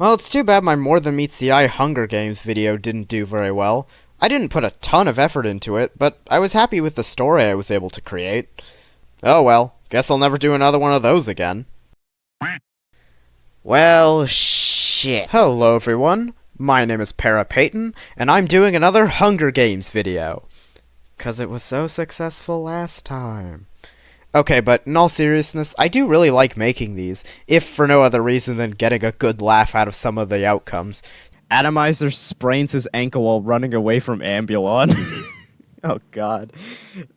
Well, it's too bad my More Than Meets the Eye Hunger Games video didn't do very well. I didn't put a ton of effort into it, but I was happy with the story I was able to create. Oh well, guess I'll never do another one of those again. Well, shit. Hello everyone, my name is Para Payton, and I'm doing another Hunger Games video. 'Cause it was so successful last time. Okay, but in all seriousness, I do really like making these, if for no other reason than getting a good laugh out of some of the outcomes. Atomizer sprains his ankle while running away from Ambulon. Oh god.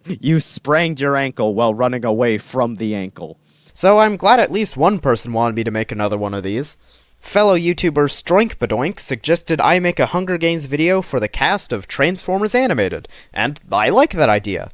You sprained your ankle while running away from the ankle. So I'm glad at least one person wanted me to make another one of these. Fellow YouTuber Stroinkbadoink suggested I make a Hunger Games video for the cast of Transformers Animated, and I like that idea.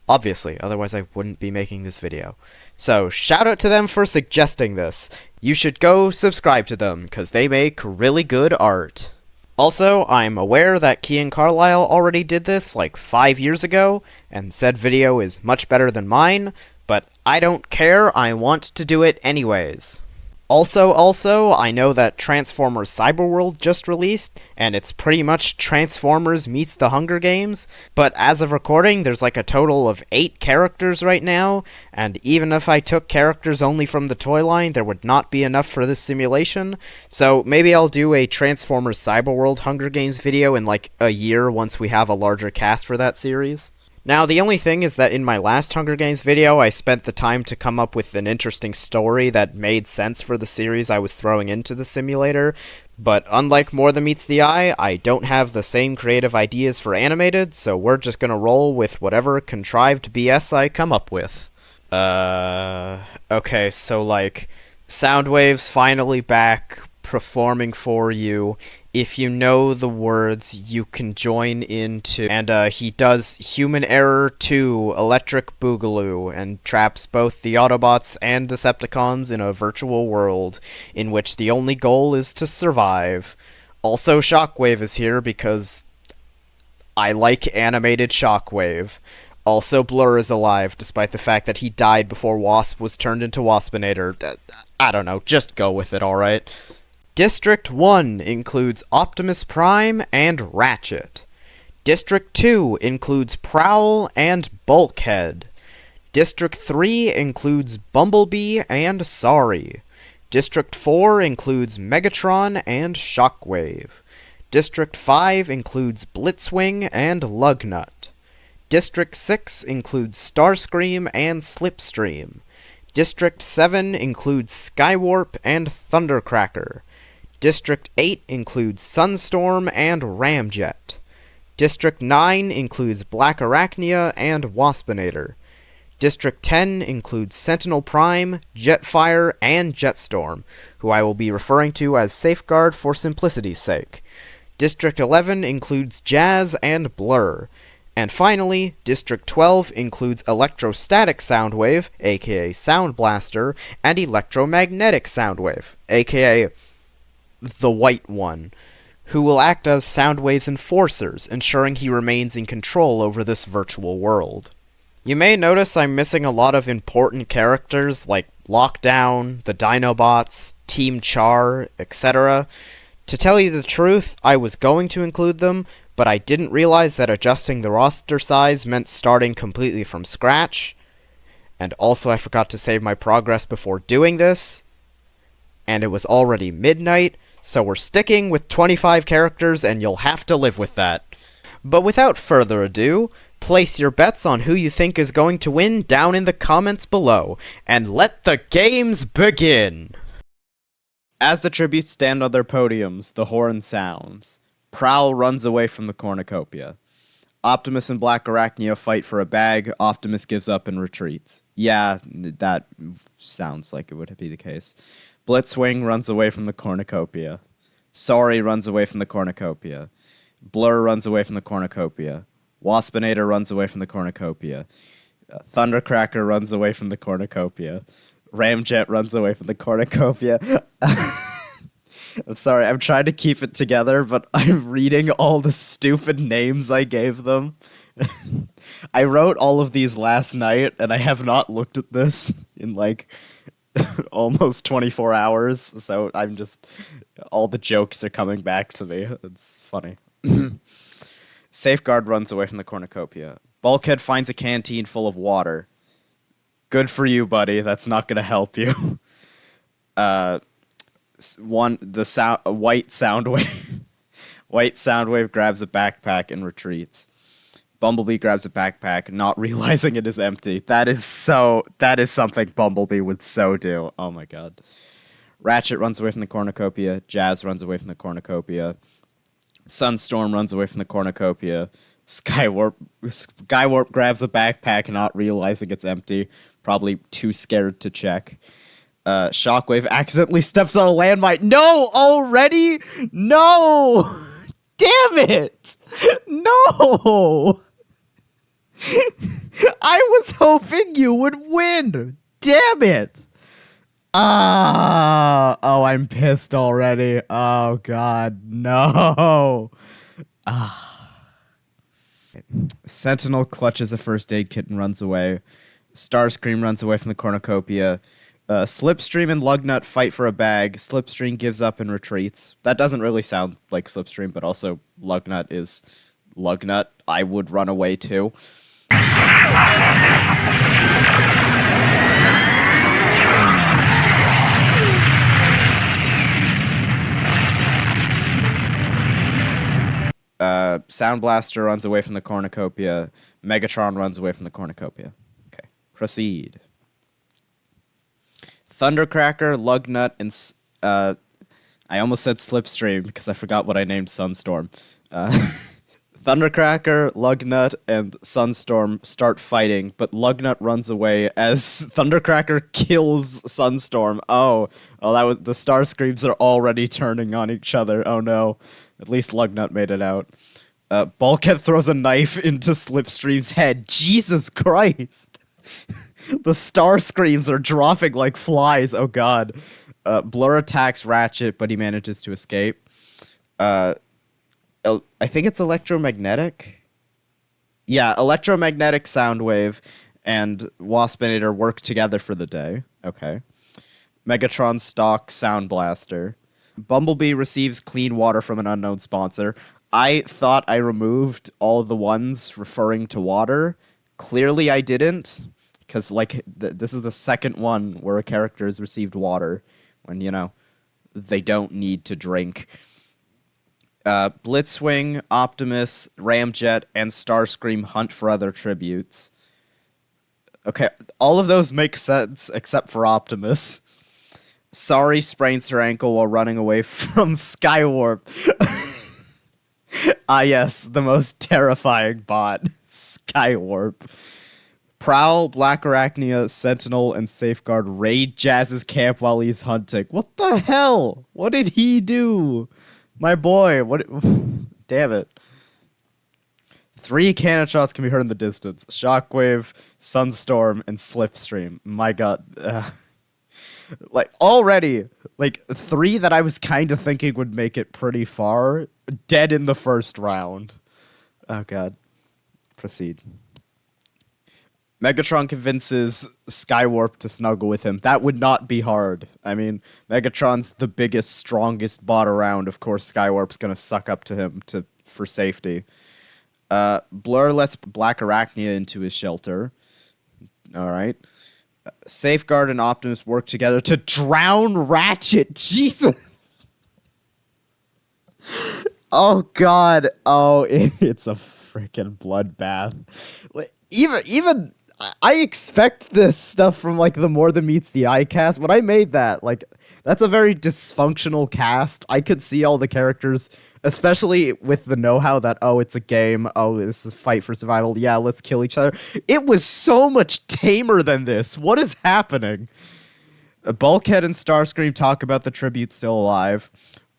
Obviously, otherwise I wouldn't be making this video. So, shout out to them for suggesting this. You should go subscribe to them, because they make really good art. Also, I'm aware that Key and Carlisle already did this like 5 years ago, and said video is much better than mine, but I don't care, I want to do it anyways. Also, I know that Transformers Cyberworld just released, and it's pretty much Transformers meets the Hunger Games, but as of recording, there's like a total of 8 characters right now, and even if I took characters only from the toy line, there would not be enough for this simulation, so maybe I'll do a Transformers Cyberworld Hunger Games video in like a year once we have a larger cast for that series. Now, the only thing is that in my last Hunger Games video, I spent the time to come up with an interesting story that made sense for the series I was throwing into the simulator, but unlike More Than Meets the Eye, I don't have the same creative ideas for animated, so we're just gonna roll with whatever contrived BS I come up with. Okay, so like, Soundwave's finally back, performing for you. If you know the words, you can join into... And he does Human Error 2 Electric Boogaloo and traps both the Autobots and Decepticons in a virtual world, in which the only goal is to survive. Also, Shockwave is here because I like animated Shockwave. Also, Blur is alive, despite the fact that he died before Wasp was turned into Waspinator. I don't know, just go with it, alright? District 1 includes Optimus Prime and Ratchet. District 2 includes Prowl and Bulkhead. District 3 includes Bumblebee and Sorry. District 4 includes Megatron and Shockwave. District 5 includes Blitzwing and Lugnut. District 6 includes Starscream and Slipstream. District 7 includes Skywarp and Thundercracker. District 8 includes Sunstorm and Ramjet. District 9 includes Black Arachnia and Waspinator. District 10 includes Sentinel Prime, Jetfire, and Jetstorm, who I will be referring to as Safeguard for simplicity's sake. District 11 includes Jazz and Blur. And finally, District 12 includes Electrostatic Soundwave, aka Sound Blaster, and Electromagnetic Soundwave, aka the White One, who will act as Soundwave's enforcers, ensuring he remains in control over this virtual world. You may notice I'm missing a lot of important characters like Lockdown, the Dinobots, Team Char, etc. To tell you the truth, I was going to include them, but I didn't realize that adjusting the roster size meant starting completely from scratch, and also I forgot to save my progress before doing this, and it was already midnight, so we're sticking with 25 characters and you'll have to live with that. But without further ado, place your bets on who you think is going to win down in the comments below, and let the games begin! As the tributes stand on their podiums, the horn sounds. Prowl runs away from the cornucopia. Optimus and Black Arachnia fight for a bag. Optimus gives up and retreats. Yeah, that sounds like it would be the case. Blitzwing runs away from the cornucopia. Sorry runs away from the cornucopia. Blur runs away from the cornucopia. Waspinator runs away from the cornucopia. Thundercracker runs away from the cornucopia. Ramjet runs away from the cornucopia. I'm sorry, I'm trying to keep it together, but I'm reading all the stupid names I gave them. I wrote all of these last night, and I have not looked at this in, like, almost 24 hours, so I'm just all the jokes are coming back to me. It's funny. Safeguard runs away from the cornucopia. Bulkhead finds a canteen full of water. Good for you, buddy. That's not gonna help you. Uh, a white sound wave. White sound wave grabs a backpack and retreats. Bumblebee grabs a backpack, not realizing it is empty. That is something Bumblebee would so do. Oh my god. Ratchet runs away from the cornucopia. Jazz runs away from the cornucopia. Sunstorm runs away from the cornucopia. Skywarp grabs a backpack, not realizing it's empty. Probably too scared to check. Shockwave accidentally steps on a landmine. No, already? No! Damn it! No! I was hoping you would win! Damn it! Oh, I'm pissed already. Oh, God, no. Sentinel clutches a first aid kit and runs away. Starscream runs away from the cornucopia. Slipstream and Lugnut fight for a bag. Slipstream gives up and retreats. That doesn't really sound like Slipstream, but also Lugnut is Lugnut. I would run away too. Sound Blaster runs away from the cornucopia. Megatron runs away from the cornucopia. Okay, proceed. Thundercracker, Lugnut, and I almost said Slipstream because I forgot what I named Sunstorm. Thundercracker, Lugnut, and Sunstorm start fighting, but Lugnut runs away as Thundercracker kills Sunstorm. That was the Starscreams are already turning on each other. Oh no. At least Lugnut made it out. Bulkhead throws a knife into Slipstream's head. Jesus Christ! The Starscreams are dropping like flies. Oh god. Blur attacks Ratchet, but he manages to escape. I think it's electromagnetic. Yeah, electromagnetic Soundwave and Waspinator work together for the day. Okay. Megatron stalks Sound Blaster. Bumblebee receives clean water from an unknown sponsor. I thought I removed all the ones referring to water. Clearly I didn't, because this is the second one where a character has received water when, they don't need to drink. Blitzwing, Optimus, Ramjet, and Starscream hunt for other tributes. Okay, all of those make sense except for Optimus. Sorry sprains her ankle while running away from Skywarp. Yes, the most terrifying bot. Skywarp. Prowl, Black Arachnia, Sentinel, and Safeguard raid Jazz's camp while he's hunting. What the hell? What did he do? My boy, what? Damn it. 3 cannon shots can be heard in the distance. Shockwave, Sunstorm, and Slipstream. My god. Already, 3 that I was kind of thinking would make it pretty far, dead in the first round. Oh god. Proceed. Megatron convinces Skywarp to snuggle with him. That would not be hard. I mean, Megatron's the biggest, strongest bot around. Of course, Skywarp's gonna suck up to him for safety. Blur lets Black Arachnia into his shelter. Alright. Safeguard and Optimus work together to drown Ratchet. Jesus! Oh god. Oh, it's a freaking bloodbath. Even I expect this stuff from the More Than Meets the Eye cast. When I made that, that's a very dysfunctional cast. I could see all the characters, especially with the know-how that, it's a game, this is a fight for survival, yeah, let's kill each other. It was so much tamer than this. What is happening? Bulkhead and Starscream talk about the tribute still alive.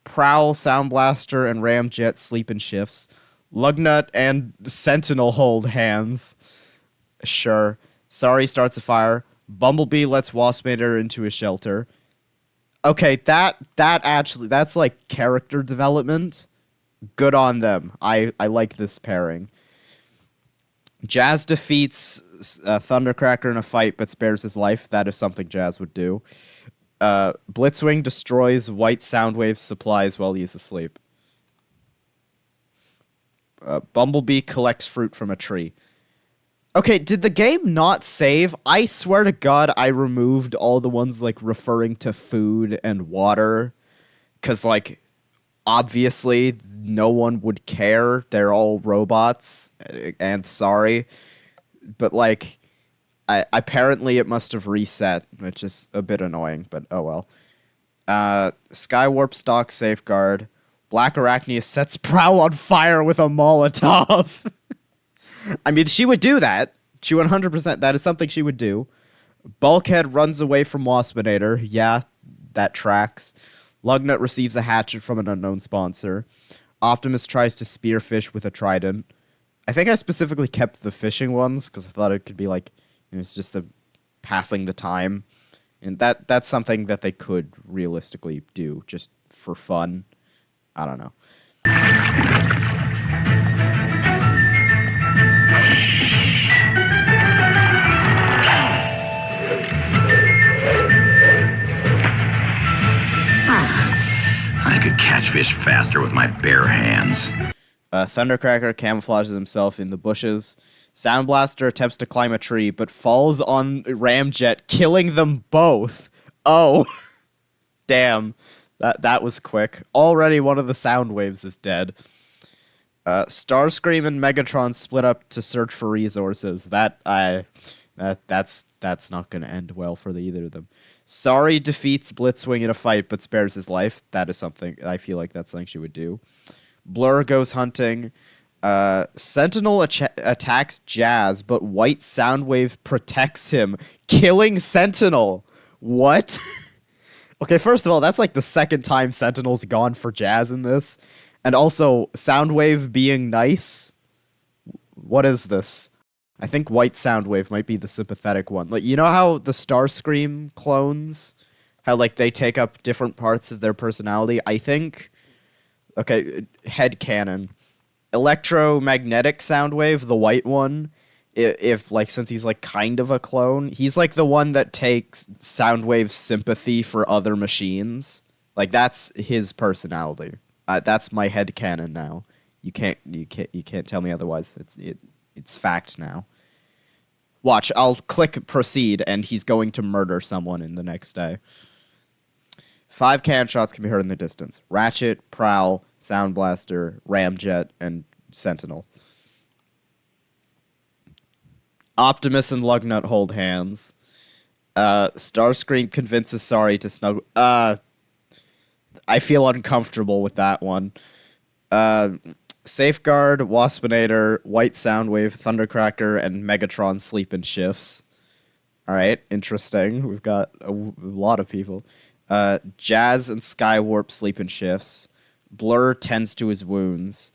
Prowl, Sound Blaster, and Ramjet sleep in shifts. Lugnut and Sentinel hold hands. Sure. Sorry starts a fire. Bumblebee lets Waspinator into his shelter. Okay, that's character development. Good on them. I like this pairing. Jazz defeats Thundercracker in a fight but spares his life. That is something Jazz would do. Blitzwing destroys White Soundwave's supplies while he is asleep. Bumblebee collects fruit from a tree. Okay, did the game not save? I swear to God, I removed all the ones like referring to food and water, because like obviously no one would care. They're all robots, and sorry, but like apparently it must have reset, which is a bit annoying. But oh well. Skywarp stock safeguard. Black Arachnia sets Prowl on fire with a Molotov. I mean, she would do that. She 100%. That is something she would do. Bulkhead runs away from Waspinator. Yeah, that tracks. Lugnut receives a hatchet from an unknown sponsor. Optimus tries to spearfish with a trident. I think I specifically kept the fishing ones because I thought it could be like, it's just a passing the time. And that's something that they could realistically do just for fun. I don't know. I could catch fish faster with my bare hands. Thundercracker camouflages himself in the bushes. Sound Blaster attempts to climb a tree, but falls on Ramjet, killing them both. Oh. Damn. That was quick. Already one of the sound waves is dead. Starscream and Megatron split up to search for resources. That's not going to end well for either of them. Sorry defeats Blitzwing in a fight, but spares his life. That is something, I feel like that's something she would do. Blur goes hunting. Sentinel attacks Jazz, but White Soundwave protects him, killing Sentinel. What? Okay, first of all, that's like the second time Sentinel's gone for Jazz in this. And also, Soundwave being nice. What is this? I think White Soundwave might be the sympathetic one. Like, you know how the Starscream clones, how like they take up different parts of their personality? I think, okay, headcanon. Electromagnetic Soundwave, the white one, if like since he's like kind of a clone, he's like the one that takes Soundwave's sympathy for other machines. Like that's his personality. That's my headcanon now. You can't tell me otherwise. It's fact now. Watch, I'll click proceed and he's going to murder someone in the next day. 5 cannon shots can be heard in the distance. Ratchet, Prowl, Sound Blaster, Ramjet, and Sentinel. Optimus and Lugnut hold hands. Starscream convinces Sorry to snuggle. I feel uncomfortable with that one. Safeguard, Waspinator, White Soundwave, Thundercracker, and Megatron sleep in shifts. Alright, interesting. We've got a lot of people. Jazz and Skywarp sleep in shifts. Blur tends to his wounds.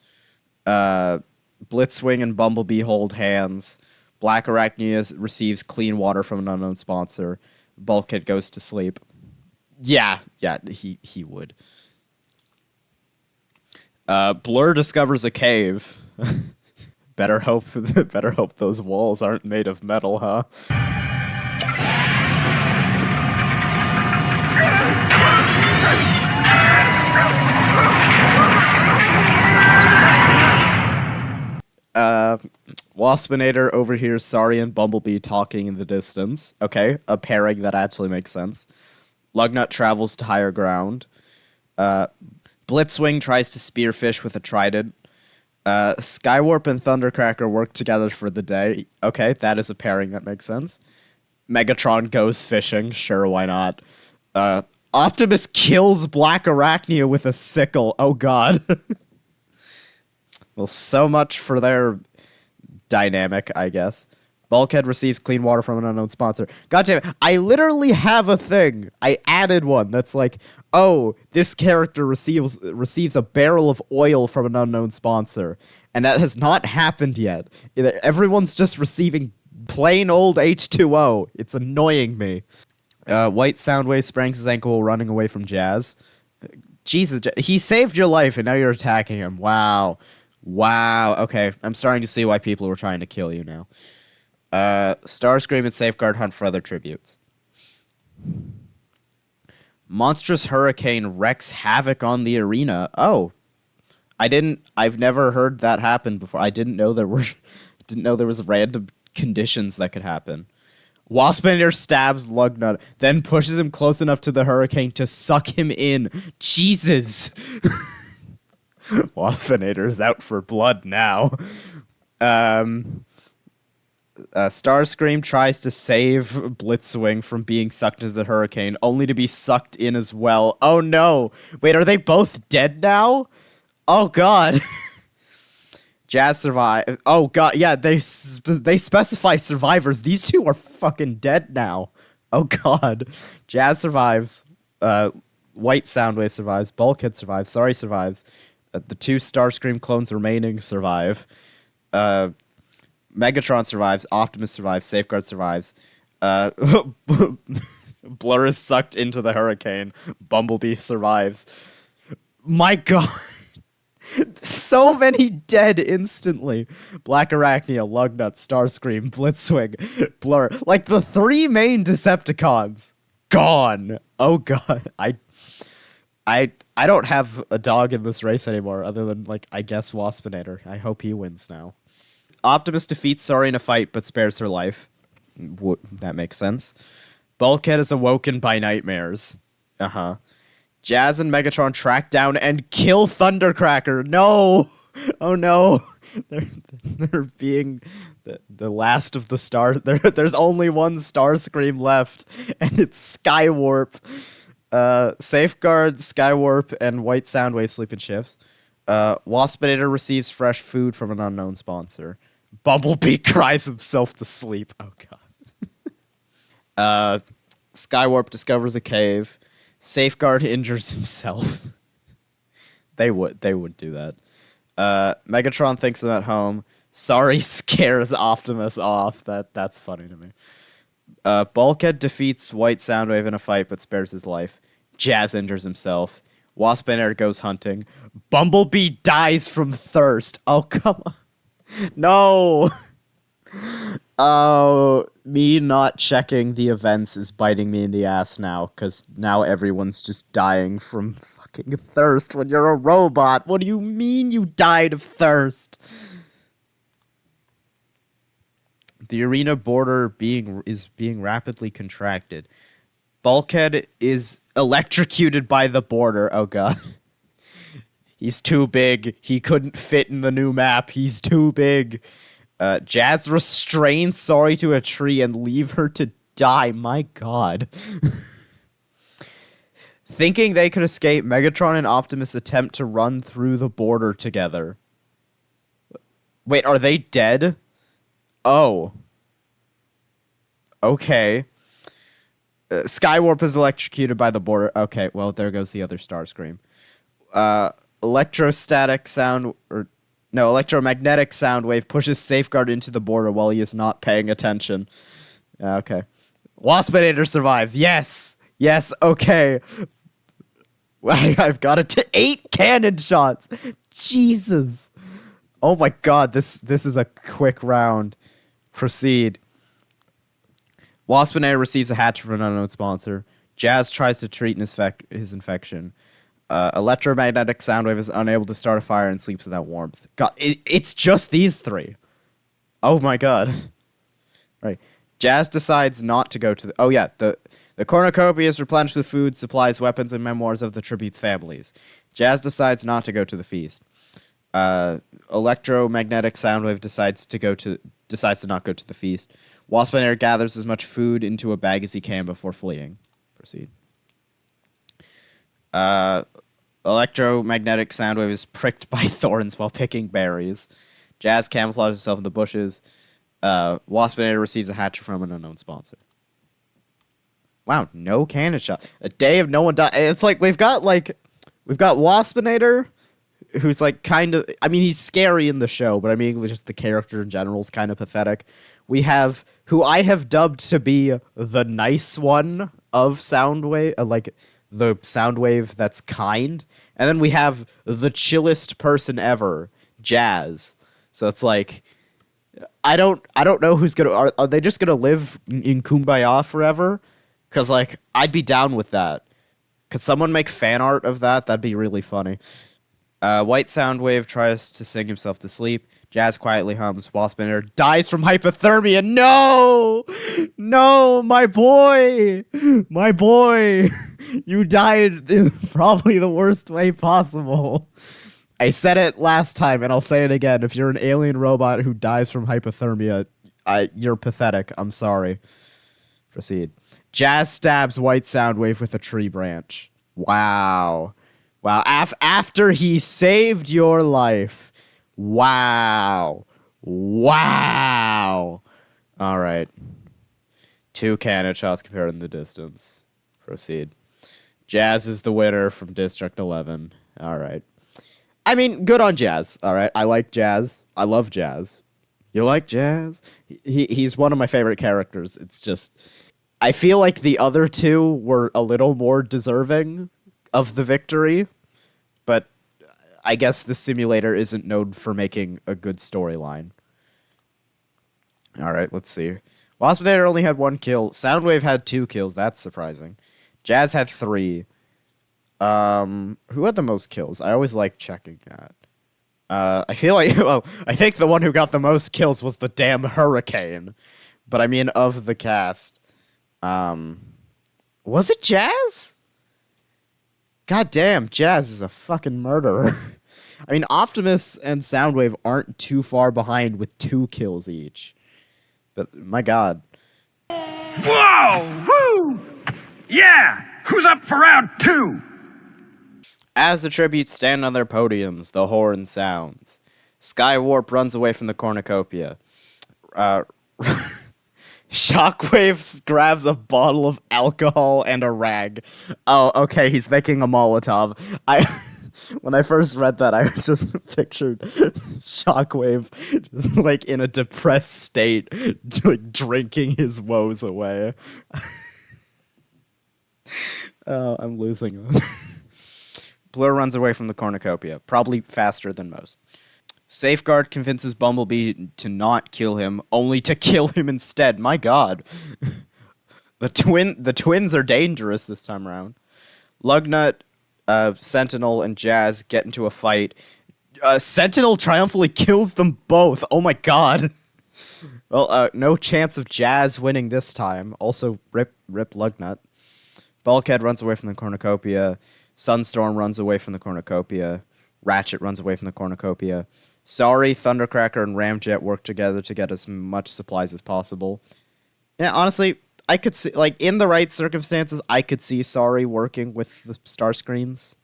Blitzwing and Bumblebee hold hands. Black Arachnia receives clean water from an unknown sponsor. Bulkhead goes to sleep. Yeah, he would. Blur discovers a cave. better hope those walls aren't made of metal, huh? Waspinator overhears Sorry and Bumblebee talking in the distance. Okay, a pairing that actually makes sense. Lugnut travels to higher ground. Blitzwing tries to spearfish with a trident. Skywarp and Thundercracker work together for the day. Okay, that is a pairing that makes sense. Megatron goes fishing. Sure, why not? Optimus kills Black Arachnia with a sickle. Oh god. Well, so much for their dynamic, I guess. Bulkhead receives clean water from an unknown sponsor. God damn it. I literally have a thing. I added one that's like, oh, this character receives a barrel of oil from an unknown sponsor. And that has not happened yet. Everyone's just receiving plain old H2O. It's annoying me. White Soundwave springs his ankle while running away from Jazz. Jesus, he saved your life and now you're attacking him. Wow. Wow. Okay, I'm starting to see why people were trying to kill you now. Starscream and Safeguard hunt for other tributes. Monstrous hurricane wreaks havoc on the arena. Oh, I've never heard that happen before. I didn't know didn't know there was random conditions that could happen. Waspinator stabs Lugnut, then pushes him close enough to the hurricane to suck him in. Jesus. Waspinator's out for blood now. Starscream tries to save Blitzwing from being sucked into the hurricane, only to be sucked in as well. Oh no! Wait, are they both dead now? Oh god! Jazz survive. Oh god, yeah, they specify survivors. These two are fucking dead now. Oh god. Jazz survives. White Soundwave survives. Bulkhead survives. Sorry survives. The two Starscream clones remaining survive. Megatron survives. Optimus survives. Safeguard survives. Blur is sucked into the hurricane. Bumblebee survives. My god. So many dead instantly. Black Arachnia, Lugnut, Starscream, Blitzwing, Blur. Like the three main Decepticons. Gone. Oh god. I don't have a dog in this race anymore other than, like, I guess Waspinator. I hope he wins now. Optimus defeats Sorry in a fight but spares her life. That makes sense. Bulkhead is awoken by nightmares. Uh-huh. Jazz and Megatron track down and kill Thundercracker. No! Oh no! They're being the last of the star. There's only one Starscream left, and it's Skywarp. Safeguard, Skywarp, and White Soundwave sleep in shifts. Waspinator receives fresh food from an unknown sponsor. Bumblebee cries himself to sleep. Oh god. Skywarp discovers a cave. Safeguard injures himself. They would do that. Megatron thinks I'm at home. Sorry scares Optimus off. That's funny to me. Bulkhead defeats White Soundwave in a fight but spares his life. Jazz injures himself. Waspinator goes hunting. Bumblebee dies from thirst. Oh, come on. No! Oh, me not checking the events is biting me in the ass now, because now everyone's just dying from fucking thirst when you're a robot. What do you mean you died of thirst? The arena border is being rapidly contracted. Bulkhead is electrocuted by the border. Oh god. He's too big. He couldn't fit in the new map. He's too big. Jazz restrains Sorry to a tree and leave her to die. My god. Thinking they could escape, Megatron and Optimus attempt to run through the border together. Wait, are they dead? Oh. Okay. Skywarp is electrocuted by the border. Okay, well, there goes the other Starscream. Electromagnetic sound wave pushes Safeguard into the border while he is not paying attention. Okay. Waspinator survives. Yes. Yes, okay. I've got it to 8 cannon shots. Jesus. Oh my god, this is a quick round. Proceed. Waspinator receives a hatch from an unknown sponsor. Jazz tries to treat his infection. Electromagnetic Soundwave is unable to start a fire and sleeps without warmth. God, it's just these three. Oh my god. Right. Jazz decides not to go to the... Oh yeah, the cornucopia is replenished with food, supplies, weapons, and memoirs of the tribute's families. Jazz decides not to go to the feast. Electromagnetic Soundwave decides to not go to the feast. Waspinator gathers as much food into a bag as he can before fleeing. Proceed. Electromagnetic Soundwave is pricked by thorns while picking berries. Jazz camouflages himself in the bushes. Waspinator receives a hatchet from an unknown sponsor. Wow, no cannon shot. A day of no one died. It's like we've got Waspinator, who's like kind of... I mean, he's scary in the show, but I mean, just the character in general is kind of pathetic. We have who I have dubbed to be the nice one of Soundwave, like the Soundwave that's kind. And then we have the chillest person ever, Jazz. So it's like I don't know who's gonna are they just gonna live in Kumbaya forever? Cause like I'd be down with that. Could someone make fan art of that? That'd be really funny. White Soundwave tries to sing himself to sleep. Jazz quietly hums. Waspinator dies from hypothermia. No! No, my boy! My boy! You died in probably the worst way possible. I said it last time, and I'll say it again. If you're an alien robot who dies from hypothermia, you're pathetic. I'm sorry. Proceed. Jazz stabs White Soundwave with a tree branch. Wow. Wow. After he saved your life. Wow. Wow. All right. 2 cannon shots compared in the distance. Proceed. Jazz is the winner from District 11. All right. I mean, good on Jazz. All right. I like Jazz. I love Jazz. You like Jazz? He's one of my favorite characters. It's just, I feel like the other two were a little more deserving of the victory, but I guess the simulator isn't known for making a good storyline. All right, let's see. Waspinator only had 1 kill. Soundwave had 2 kills. That's surprising. Jazz had 3. Who had the most kills? I always like checking that. I feel like, well, I think the one who got the most kills was the damn hurricane. But I mean, of the cast. Was it Jazz? God damn, Jazz is a fucking murderer. I mean, Optimus and Soundwave aren't too far behind with 2 kills each. But, my god. Whoa! Woo! Yeah! Who's up for round 2? As the tributes stand on their podiums, the horn sounds. Skywarp runs away from the cornucopia. Shockwave grabs a bottle of alcohol and a rag. Oh, okay, he's making a Molotov. When I first read that, I just pictured Shockwave just like in a depressed state, like drinking his woes away. Oh, I'm losing them. Blur runs away from the cornucopia, probably faster than most. Safeguard convinces Bumblebee to not kill him, only to kill him instead. My god. The twins are dangerous this time around. Lugnut, Sentinel, and Jazz get into a fight. Sentinel triumphantly kills them both. Oh my god. Well, no chance of Jazz winning this time. Also, rip Lugnut. Bulkhead runs away from the cornucopia. Sunstorm runs away from the cornucopia. Ratchet runs away from the cornucopia. Sorry, Thundercracker and Ramjet work together to get as much supplies as possible. Yeah, honestly, I could see, like, in the right circumstances, I could see Sorry working with the Starscreams.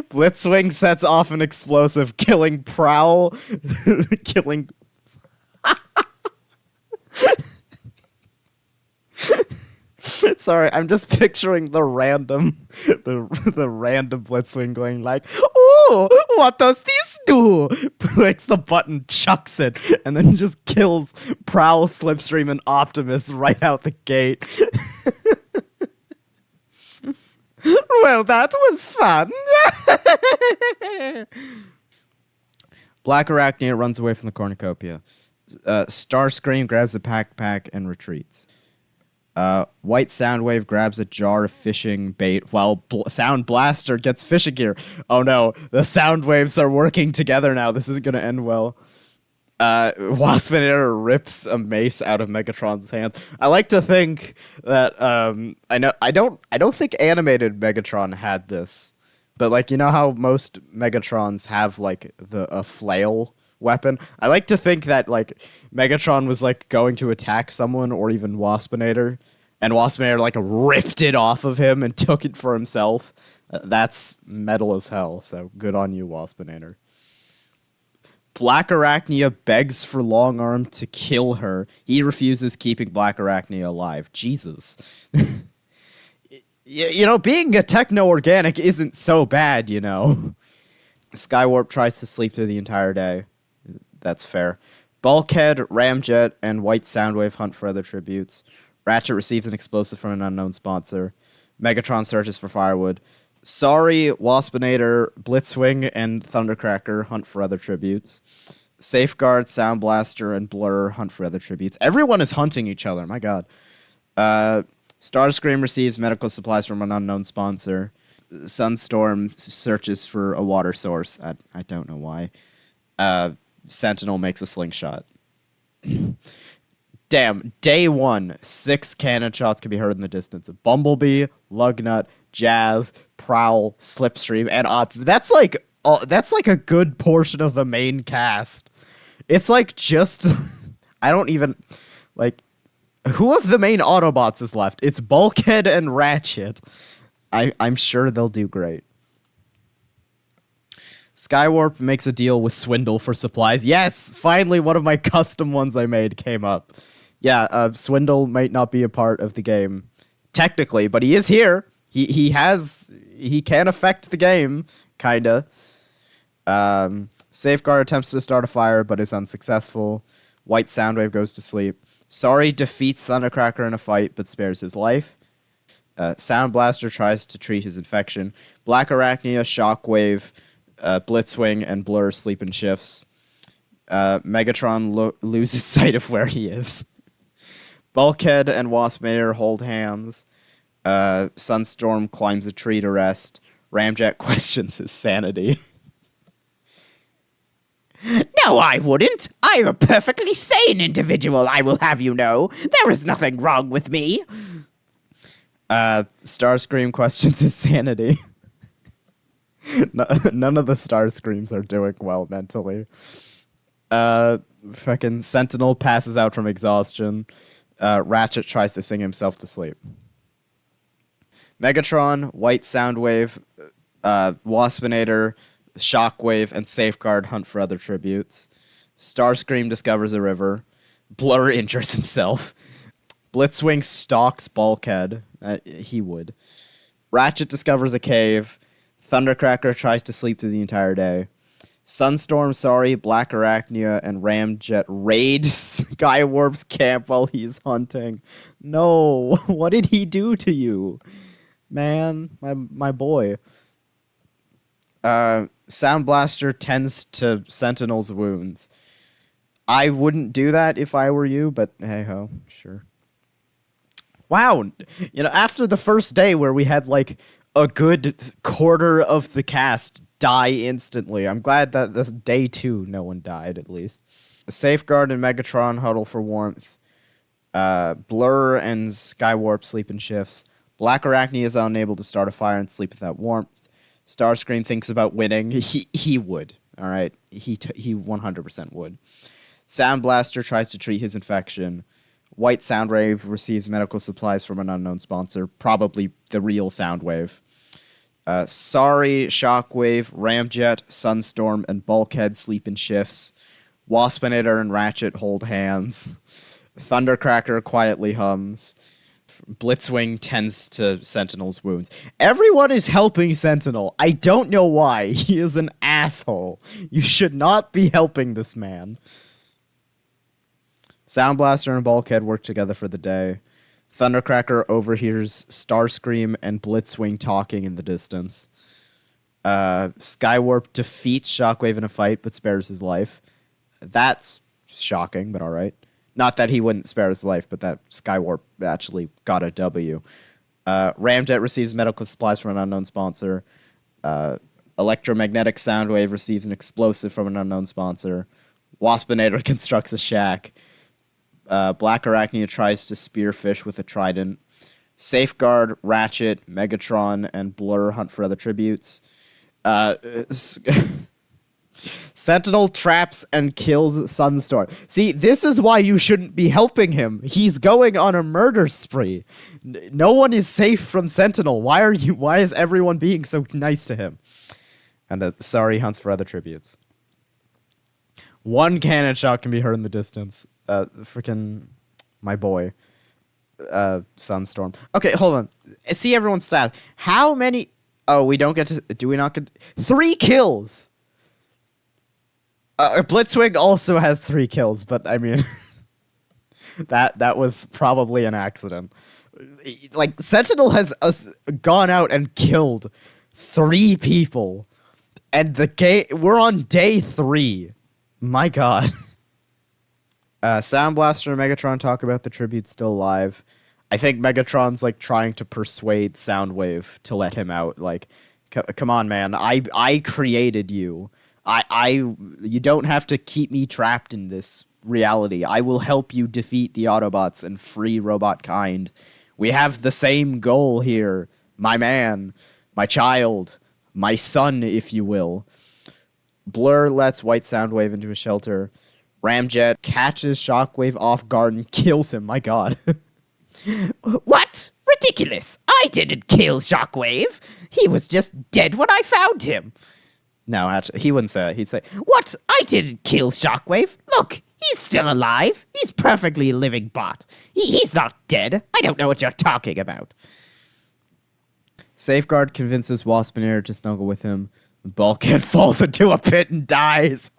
Blitzwing sets off an explosive, killing Prowl, killing... Sorry, I'm just picturing the random Blitzwing going like, "Oh, what does this do?" Clicks the button, chucks it, and then just kills Prowl, Slipstream, and Optimus right out the gate. Well, that was fun. Black Arachnia runs away from the cornucopia. Starscream grabs a pack and retreats. White Soundwave grabs a jar of fishing bait while Sound Blaster gets fishing gear. Oh no, the Soundwaves are working together now. This isn't going to end well. Waspinator rips a mace out of Megatron's hand. I like to think that I don't think animated Megatron had this, but like, you know how most Megatrons have like a flail weapon? I like to think that like Megatron was like going to attack someone or even Waspinator, and Waspinator like ripped it off of him and took it for himself. That's metal as hell, so good on you, Waspinator. Black Arachnia begs for Long Arm to kill her. He refuses, keeping Black Arachnia alive. Jesus. You know, being a techno-organic isn't so bad, you know. Skywarp tries to sleep through the entire day. That's fair. Bulkhead, Ramjet, and White Soundwave hunt for other tributes. Ratchet receives an explosive from an unknown sponsor. Megatron searches for firewood. Sorry, Waspinator, Blitzwing, and Thundercracker hunt for other tributes. Safeguard, Sound Blaster, and Blur hunt for other tributes. Everyone is hunting each other, my god. Starscream receives medical supplies from an unknown sponsor. Sunstorm searches for a water source. I don't know why. Sentinel makes a slingshot. Damn, day 1, 6 cannon shots can be heard in the distance. Bumblebee, Lugnut, Jazz, Prowl, Slipstream, and that's like a good portion of the main cast. It's like just I don't even like who of the main Autobots is left? It's Bulkhead and Ratchet. I'm sure they'll do great. Skywarp makes a deal with Swindle for supplies. Yes, finally one of my custom ones I made came up. Yeah, Swindle might not be a part of the game technically, but he is here. He can affect the game, kinda. Safeguard attempts to start a fire, but is unsuccessful. White Soundwave goes to sleep. Sorry defeats Thundercracker in a fight, but spares his life. Sound Blaster tries to treat his infection. Black Arachnia, Shockwave, Blitzwing, and Blur sleep in shifts. Megatron loses sight of where he is. Bulkhead and Waspinator hold hands. Sunstorm climbs a tree to rest. Ramjet questions his sanity. No, I wouldn't. I'm a perfectly sane individual, I will have you know. There is nothing wrong with me. Starscream questions his sanity. None of the Starscreams are doing well mentally. Fucking Sentinel passes out from exhaustion. Ratchet tries to sing himself to sleep. Megatron, White Soundwave, Waspinator, Shockwave, and Safeguard hunt for other tributes. Starscream discovers a river. Blur injures himself. Blitzwing stalks Bulkhead. He would. Ratchet discovers a cave. Thundercracker tries to sleep through the entire day. Sunstorm, Sorry, Black Arachnia, and Ramjet raid Skywarp's camp while he's hunting. No, what did he do to you? Man, my boy. Sound Blaster tends to Sentinel's wounds. I wouldn't do that if I were you, but hey ho, sure. Wow, after the first day where we had like a good quarter of the cast die instantly, I'm glad that this day 2 no one died at least. Safeguard and Megatron huddle for warmth. Blur and Skywarp sleep in shifts. Black Arachnia is unable to start a fire and sleep without warmth. Starscream thinks about winning. He would. All right, he 100% would. Sound Blaster tries to treat his infection. White Soundwave receives medical supplies from an unknown sponsor, probably the real Soundwave. Sorry, Shockwave, Ramjet, Sunstorm, and Bulkhead sleep in shifts. Waspinator and Ratchet hold hands. Thundercracker quietly hums. Blitzwing tends to Sentinel's wounds. Everyone is helping Sentinel. I don't know why. He is an asshole. You should not be helping this man. Sound Blaster and Bulkhead work together for the day. Thundercracker overhears Starscream and Blitzwing talking in the distance. Skywarp defeats Shockwave in a fight, but spares his life. That's shocking, but alright. Not that he wouldn't spare his life, but that Skywarp actually got a W. Ramjet receives medical supplies from an unknown sponsor. Electromagnetic Soundwave receives an explosive from an unknown sponsor. Waspinator constructs a shack. Black Arachnia tries to spearfish with a trident. Safeguard, Ratchet, Megatron, and Blur hunt for other tributes. Sentinel traps and kills Sunstorm. See, this is why you shouldn't be helping him. He's going on a murder spree. No one is safe from Sentinel. Why is everyone being so nice to him? And Sorry hunts for other tributes. One cannon shot can be heard in the distance. Freaking my boy. Sunstorm. Okay, hold on. See everyone's stats. How many... Oh, we don't get to... Do we not get... 3 kills! Blitzwing also has 3 kills, but I mean... that was probably an accident. Like, Sentinel has gone out and killed 3 people. And the game, we're on day 3. My god. Sound Blaster and Megatron talk about the tribute still alive. I think Megatron's like trying to persuade Soundwave to let him out. Like, come on, man. I created you. You don't have to keep me trapped in this reality. I will help you defeat the Autobots and free robot kind. We have the same goal here, my man, my child, my son, if you will. Blur lets White Soundwave into a shelter. Ramjet catches Shockwave off guard and kills him. My god. What? Ridiculous. I didn't kill Shockwave. He was just dead when I found him. No, actually, he wouldn't say that. He'd say, What? I didn't kill Shockwave. Look, he's still alive. He's perfectly living bot. He's not dead. I don't know what you're talking about. Safeguard convinces Waspinator to snuggle with him. Bulkhead falls into a pit and dies.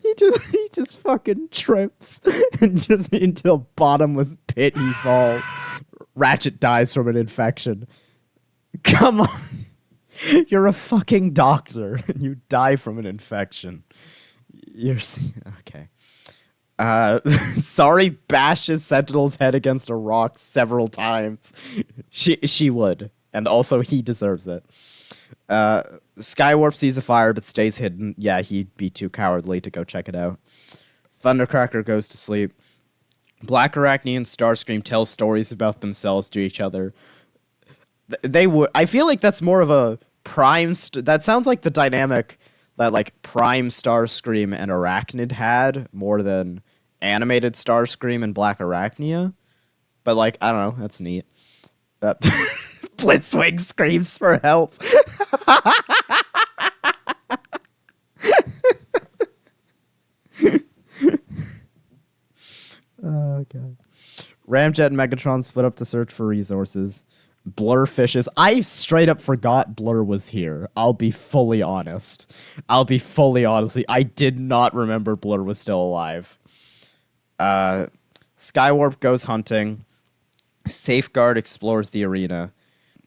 He just fucking trips and just into a bottomless pit he falls. Ratchet dies from an infection. Come on. You're a fucking doctor and you die from an infection. Okay. Sorry bashes Sentinel's head against a rock several times. She would. And also he deserves it. Skywarp sees a fire but stays hidden. Yeah, he'd be too cowardly to go check it out. Thundercracker goes to sleep. Black Arachne and Starscream tell stories about themselves to each other. They would. I feel like that's more of a Prime. That sounds like the dynamic that like Prime Starscream and Arachnid had more than animated Starscream and Black Arachnia. But like, I don't know. That's neat. Blitzwing screams for help. Oh god. Ramjet and Megatron split up to search for resources. Blur fishes. I straight up forgot Blur was here. I'll be fully honest. I did not remember Blur was still alive. Skywarp goes hunting. Safeguard explores the arena.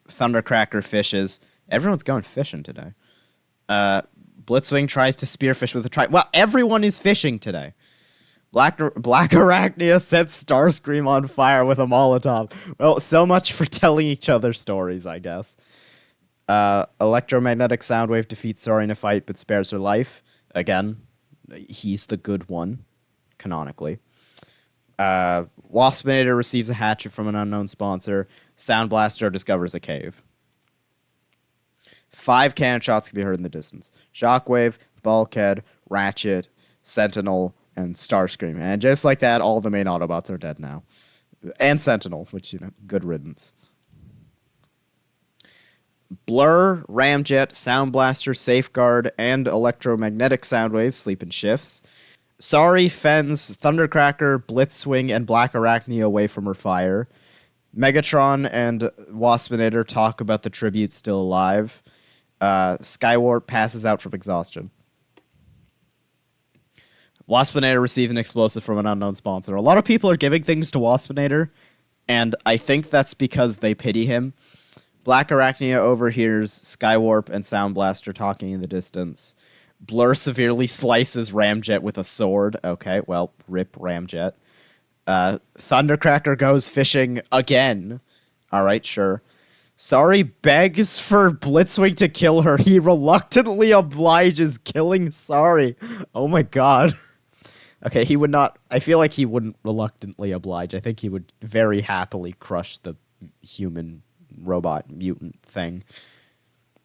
Thundercracker fishes. Everyone's going fishing today. Blitzwing tries to spearfish with a try. Well, everyone is fishing today. Black Arachnia sets Starscream on fire with a Molotov. Well, so much for telling each other stories, I guess. Electromagnetic Soundwave defeats Sori in a fight, but spares her life. Again, he's the good one, canonically. Waspinator receives a hatchet from an unknown sponsor. Sound Blaster discovers a cave. 5 cannon shots can be heard in the distance. Shockwave, Bulkhead, Ratchet, Sentinel, and Starscream. And just like that, all the main Autobots are dead now. And Sentinel, which, good riddance. Blur, Ramjet, Sound Blaster, Safeguard, and Electromagnetic Soundwave sleep in shifts. Sari fends Thundercracker, Blitzwing, and Black Arachnia away from her fire. Megatron and Waspinator talk about the tribute still alive. Skywarp passes out from exhaustion. Waspinator receives an explosive from an unknown sponsor. A lot of people are giving things to Waspinator, and I think that's because they pity him. Black Arachnia overhears Skywarp and Sound Blaster talking in the distance. Blur severely slices Ramjet with a sword. Okay, well, rip Ramjet. Thundercracker goes fishing again. All right, sure. Sari begs for Blitzwing to kill her. He reluctantly obliges, killing Sari. Oh my god. Okay, he would not... I feel like he wouldn't reluctantly oblige. I think he would very happily crush the human robot mutant thing.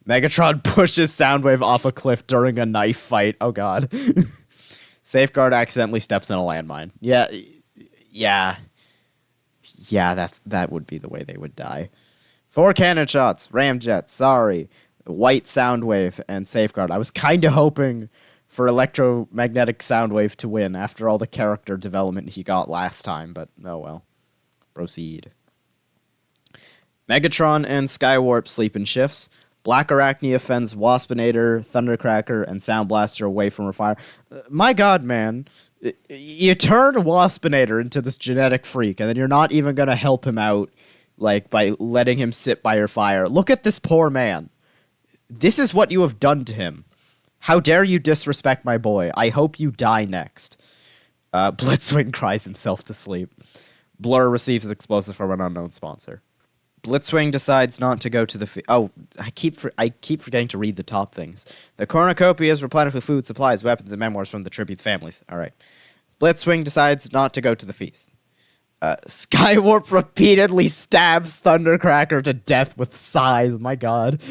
Megatron pushes Soundwave off a cliff during a knife fight. Oh god. Safeguard accidentally steps in a landmine. Yeah, that would be the way they would die. 4 cannon shots, Ramjet, Sari, White Soundwave, and Safeguard. I was kind of hoping for Electromagnetic Soundwave to win after all the character development he got last time, but oh well. Proceed. Megatron and Skywarp sleep in shifts. Black Arachnia fends Waspinator, Thundercracker, and Sound Blaster away from her fire. My god, man. You turn Waspinator into this genetic freak, and then you're not even gonna help him out, like, by letting him sit by your fire. Look at this poor man. This is what you have done to him. How dare you disrespect my boy? I hope you die next. Blitzwing cries himself to sleep. Blur receives an explosive from an unknown sponsor. Blitzwing decides not to go to the... I keep forgetting to read the top things. The cornucopia is replenished with food, supplies, weapons, and memoirs from the tribute's families. All right. Blitzwing decides not to go to the feast. Skywarp repeatedly stabs Thundercracker to death with sighs. My god.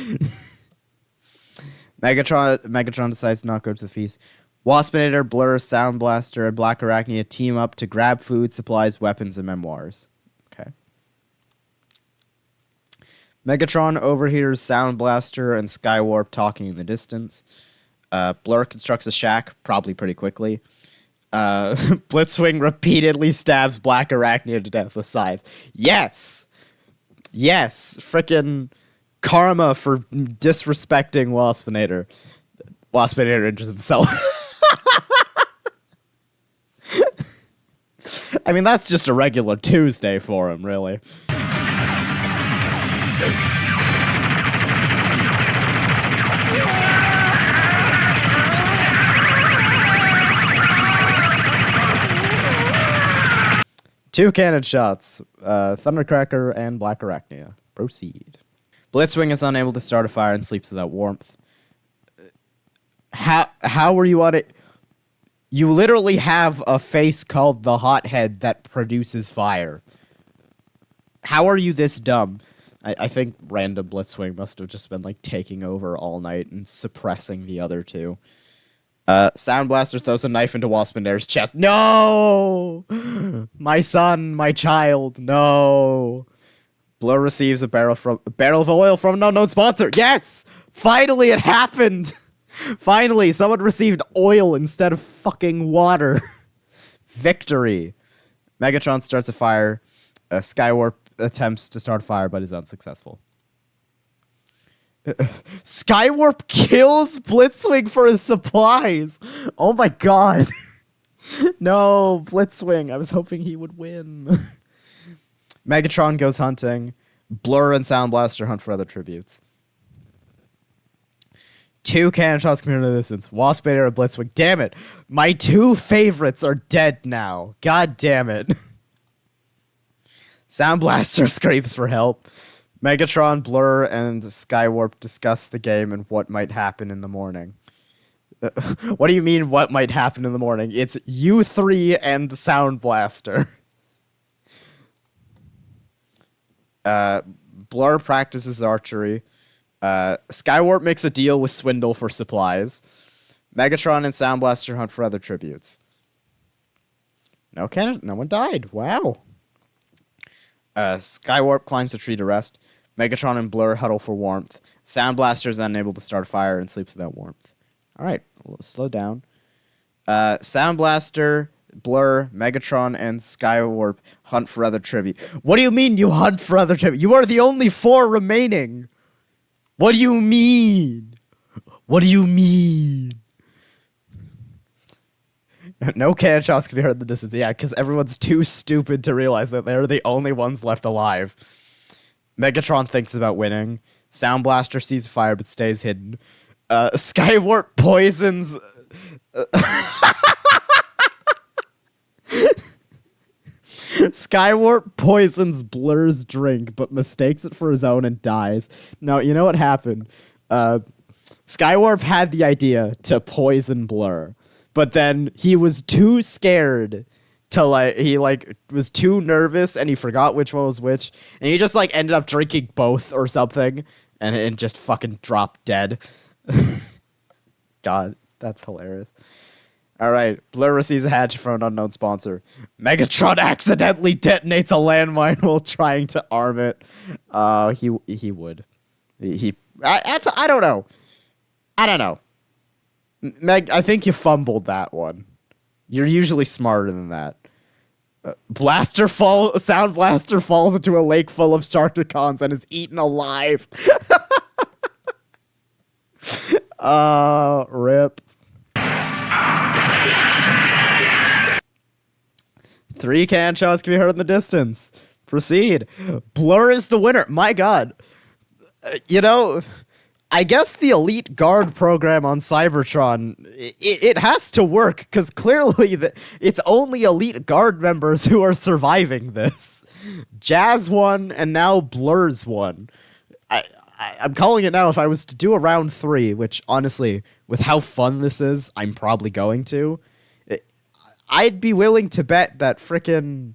Megatron decides to not go to the feast. Waspinator, Blur, Sound Blaster, and Black Arachnia team up to grab food, supplies, weapons, and memoirs. Okay. Megatron overhears Sound Blaster and Skywarp talking in the distance. Blur constructs a shack, probably pretty quickly. Blitzwing repeatedly stabs Black Arachnia to death with scythes. Yes! Yes! Frickin' karma for disrespecting Waspinator. Waspinator injures himself. I mean, that's just a regular Tuesday for him, really. Two cannon shots. Thundercracker and Black Arachnia. Proceed. Blitzwing is unable to start a fire and sleeps without warmth. How were you on it? You literally have a face called the Hothead that produces fire. How are you this dumb? I think random Blitzwing must have just been like taking over all night and suppressing the other two. Sound Blaster throws a knife into Waspinator's chest. No! My son, my child, no. Blur receives a barrel of oil from an unknown sponsor. Yes! Finally, it happened! Finally, someone received oil instead of fucking water. Victory. Megatron starts a fire. Skywarp attempts to start a fire, but is unsuccessful. Skywarp kills Blitzwing for his supplies. Oh my god. No, Blitzwing. I was hoping he would win. Megatron goes hunting. Blur and Sound Blaster hunt for other tributes. Two cannon shots come into the distance. Waspinator and Blitzwing. Damn it. My two favorites are dead now. God damn it. Sound Blaster screams for help. Megatron, Blur, and Skywarp discuss the game and what might happen in the morning. What do you mean, what might happen in the morning? It's you three and Sound Blaster. Blur practices archery. Skywarp makes a deal with Swindle for supplies. Megatron and Sound Blaster hunt for other tributes. No one died. Wow. Skywarp climbs a tree to rest. Megatron and Blur huddle for warmth. Sound Blaster is unable to start a fire and sleeps without warmth. Alright, slow down. Sound Blaster, Blur, Megatron, and Skywarp hunt for other tribute. What do you mean you hunt for other tribute? You are the only four remaining! What do you mean? What do you mean? No cannon shots can be heard in the distance. Yeah, because everyone's too stupid to realize that they're the only ones left alive. Megatron thinks about winning. Sound Blaster sees fire but stays hidden. Skywarp poisons... Skywarp poisons Blur's drink, but mistakes it for his own and dies. Now, you know what happened? Skywarp had the idea to poison Blur, but then he was too scared to, he was too nervous, and he forgot which one was which, and he just, ended up drinking both or something, and just fucking dropped dead. God, that's hilarious. Alright, Blur receives a hatchet from an unknown sponsor. Megatron accidentally detonates a landmine while trying to arm it. He would. I don't know. I don't know. Meg, I think you fumbled that one. You're usually smarter than that. Sound Blaster falls into a lake full of Sharkticons and is eaten alive. Rip. 3 can shots can be heard in the distance. Proceed. Blur is the winner. My God. You know, I guess the elite guard program on Cybertron, it has to work, because clearly it's only elite guard members who are surviving this. Jazz won, and now Blur's won. I'm calling it now. If I was to do a round 3, which honestly, with how fun this is, I'm probably going to, I'd be willing to bet that frickin'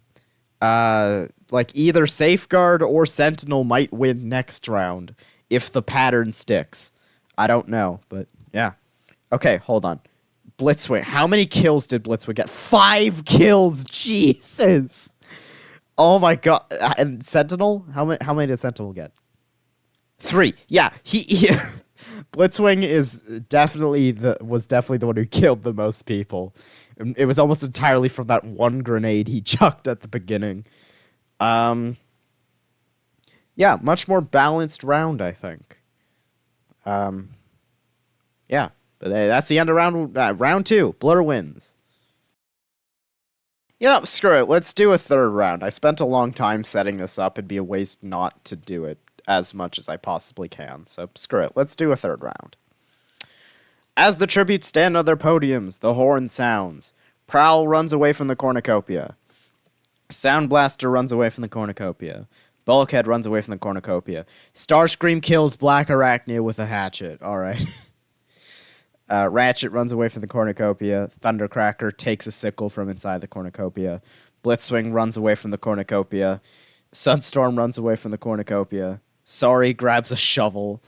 like either Safeguard or Sentinel might win next round if the pattern sticks. I don't know, but yeah. Okay, hold on. Blitzwing. How many kills did Blitzwing get? 5 kills. Jesus. Oh my God. And Sentinel? How many did Sentinel get? 3. Yeah, he Blitzwing was definitely the one who killed the most people. It was almost entirely from that one grenade he chucked at the beginning. Yeah, much more balanced round, I think. Yeah, but that's the end of round 2. Blur wins. You know, screw it. Let's do a third round. I spent a long time setting this up. It'd be a waste not to do it as much as I possibly can. So screw it. Let's do a third round. As the tributes stand on their podiums, the horn sounds. Prowl runs away from the cornucopia. Sound Blaster runs away from the cornucopia. Bulkhead runs away from the cornucopia. Starscream kills Black Arachnia with a hatchet. Alright. Ratchet runs away from the cornucopia. Thundercracker takes a sickle from inside the cornucopia. Blitzwing runs away from the cornucopia. Sunstorm runs away from the cornucopia. Sorry grabs a shovel.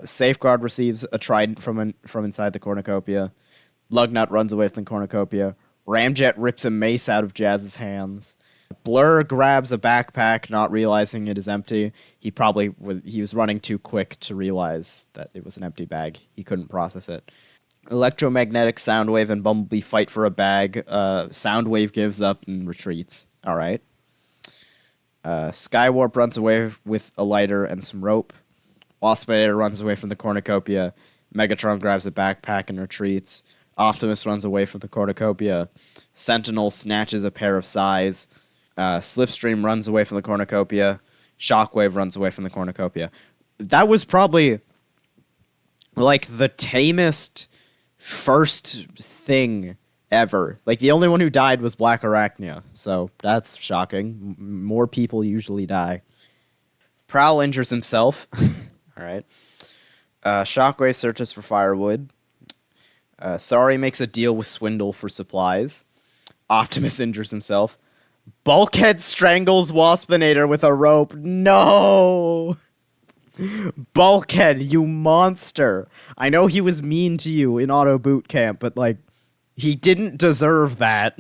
Safeguard receives a trident from inside the cornucopia. Lugnut runs away from the cornucopia. Ramjet rips a mace out of Jazz's hands. Blur grabs a backpack, not realizing it is empty. He was running too quick to realize that it was an empty bag. He couldn't process it. Electromagnetic, Soundwave, and Bumblebee fight for a bag. Soundwave gives up and retreats. All right. Skywarp runs away with a lighter and some rope. Waspinator runs away from the cornucopia. Megatron grabs a backpack and retreats. Optimus runs away from the cornucopia. Sentinel snatches a pair of sais. Slipstream runs away from the cornucopia. Shockwave runs away from the cornucopia. That was probably like the tamest first thing ever. Like, the only one who died was Black Arachnia, so that's shocking. More people usually die. Prowl injures himself. Alright. Shockwave searches for firewood. Sorry makes a deal with Swindle for supplies. Optimus injures himself. Bulkhead strangles Waspinator with a rope. No! Bulkhead, you monster. I know he was mean to you in Auto Boot Camp, but, like, he didn't deserve that.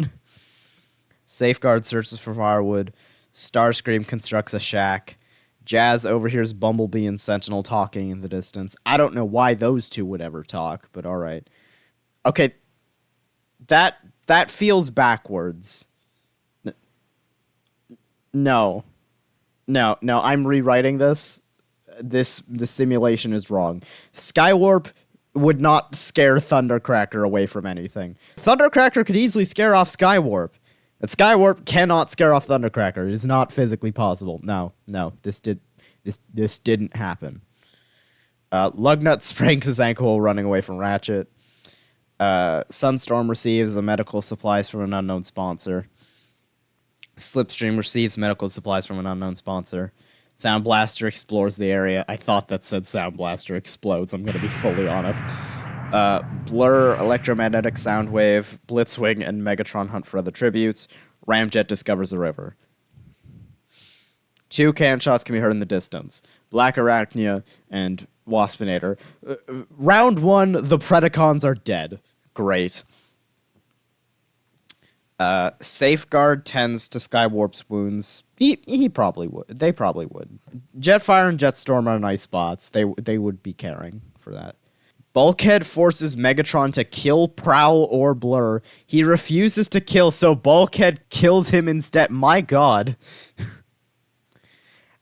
Safeguard searches for firewood. Starscream constructs a shack. Jazz overhears Bumblebee and Sentinel talking in the distance. I don't know why those two would ever talk, but alright. Okay, that feels backwards. No, I'm rewriting this. The simulation is wrong. Skywarp would not scare Thundercracker away from anything. Thundercracker could easily scare off Skywarp. But Skywarp cannot scare off Thundercracker. It is not physically possible. No, this didn't happen. Lugnut springs his ankle while running away from Ratchet. Sunstorm receives medical supplies from an unknown sponsor. Slipstream receives medical supplies from an unknown sponsor. Sound Blaster explores the area. I thought that said Sound Blaster explodes, I'm going to be fully honest. Blur, Electromagnetic, Soundwave, Blitzwing, and Megatron hunt for other tributes. Ramjet discovers a river. 2 can shots can be heard in the distance. Black Arachnia and Waspinator. Round 1, the Predacons are dead. Great. Safeguard tends to Skywarp's wounds. He probably would. They probably would. Jetfire and Jetstorm are nice spots. They would be caring for that. Bulkhead forces Megatron to kill Prowl or Blur. He refuses to kill, so Bulkhead kills him instead. My God.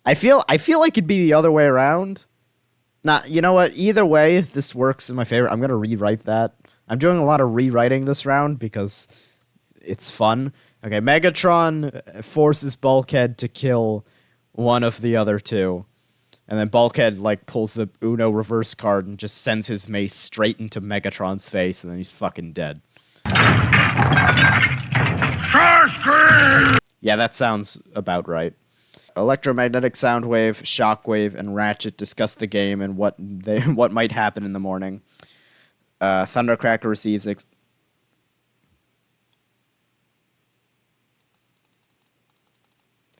I feel like it'd be the other way around. Nah, you know what? Either way, this works in my favor. I'm gonna rewrite that. I'm doing a lot of rewriting this round because it's fun. Okay, Megatron forces Bulkhead to kill one of the other two. And then Bulkhead, like, pulls the Uno reverse card and just sends his mace straight into Megatron's face, and then he's fucking dead. Yeah, that sounds about right. Electromagnetic Soundwave, Shockwave, and Ratchet discuss the game and what might happen in the morning. Thundercracker receives...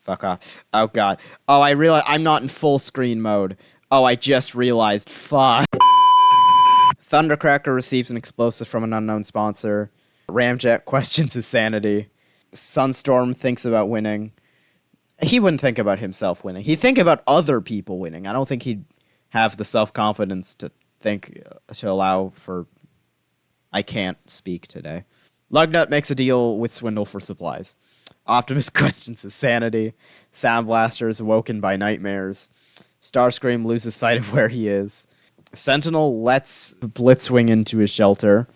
Fuck off. Oh, God. Oh, I realize I'm not in full screen mode. Oh, I just realized. Fuck. Thundercracker receives an explosive from an unknown sponsor. Ramjet questions his sanity. Sunstorm thinks about winning. He wouldn't think about himself winning. He'd think about other people winning. I don't think he'd have the self-confidence to allow for... I can't speak today. Lugnut makes a deal with Swindle for supplies. Optimus questions his sanity. Sound Blaster is awoken by nightmares. Starscream loses sight of where he is. Sentinel lets Blitzwing into his shelter.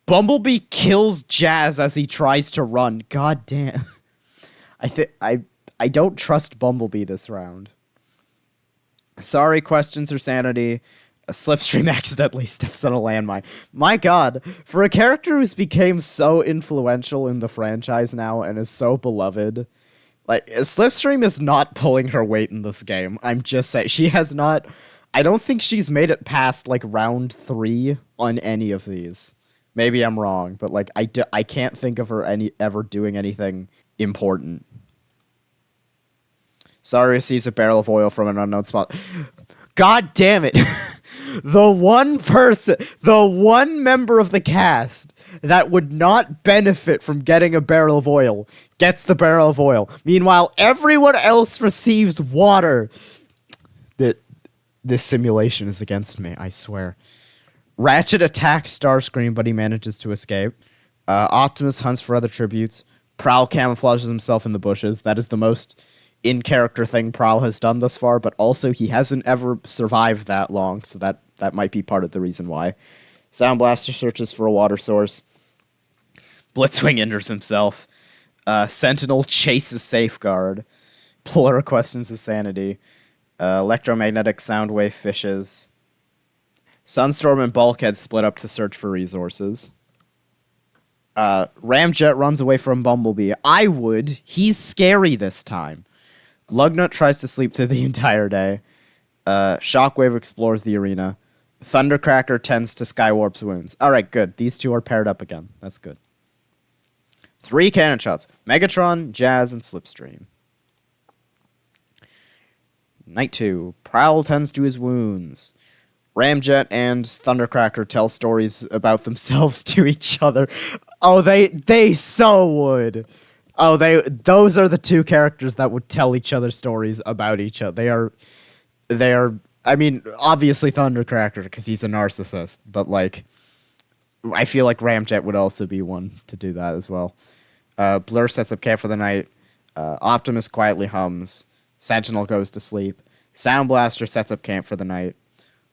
Bumblebee kills Jazz as he tries to run. God damn. I don't trust Bumblebee this round. Sorry questions her sanity. A Slipstream accidentally steps on a landmine. My God, for a character who's became so influential in the franchise now and is so beloved, like, Slipstream is not pulling her weight in this game. I'm just saying, she has not... I don't think she's made it past, like, round 3 on any of these. Maybe I'm wrong, but, like, I can't think of her ever doing anything important. Sorry receives a barrel of oil from an unknown spot. God damn it! The one member of the cast that would not benefit from getting a barrel of oil gets the barrel of oil. Meanwhile, everyone else receives water. This simulation is against me, I swear. Ratchet attacks Starscream, but he manages to escape. Optimus hunts for other tributes. Prowl camouflages himself in the bushes. That is the most in-character thing Prowl has done thus far, but also he hasn't ever survived that long, so that might be part of the reason why. Sound Blaster searches for a water source. Blitzwing injures himself. Sentinel chases Safeguard. Blur questions his sanity. Electromagnetic Soundwave fishes. Sunstorm and Bulkhead split up to search for resources. Ramjet runs away from Bumblebee. I would. He's scary this time. Lugnut tries to sleep through the entire day. Shockwave explores the arena. Thundercracker tends to Skywarp's wounds. Alright, good. These two are paired up again. That's good. 3 cannon shots. Megatron, Jazz, and Slipstream. Night 2. Prowl tends to his wounds. Ramjet and Thundercracker tell stories about themselves to each other. Oh, they so would. Oh, those are the two characters that would tell each other stories about each other. They are, I mean, obviously Thundercracker, because he's a narcissist, but, like, I feel like Ramjet would also be one to do that as well. Blur sets up camp for the night. Optimus quietly hums. Sentinel goes to sleep. Sound Blaster sets up camp for the night.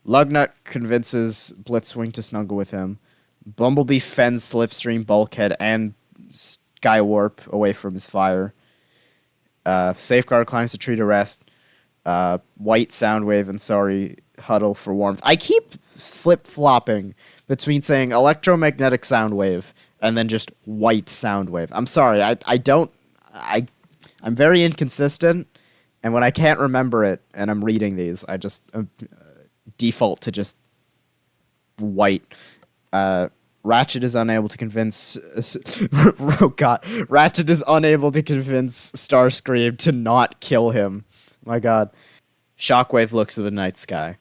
Lugnut convinces Blitzwing to snuggle with him. Bumblebee fends Slipstream, Bulkhead, and Skywarp away from his fire. Safeguard climbs a tree to rest. White, Soundwave, and Sorry huddle for warmth. I keep flip-flopping between saying electromagnetic Soundwave and then just white Soundwave. I'm sorry, I'm very inconsistent, and when I can't remember it and I'm reading these, I just default to just white. Ratchet is unable to convince... oh god. Ratchet is unable to convince Starscream to not kill him. My god. Shockwave looks at the night sky.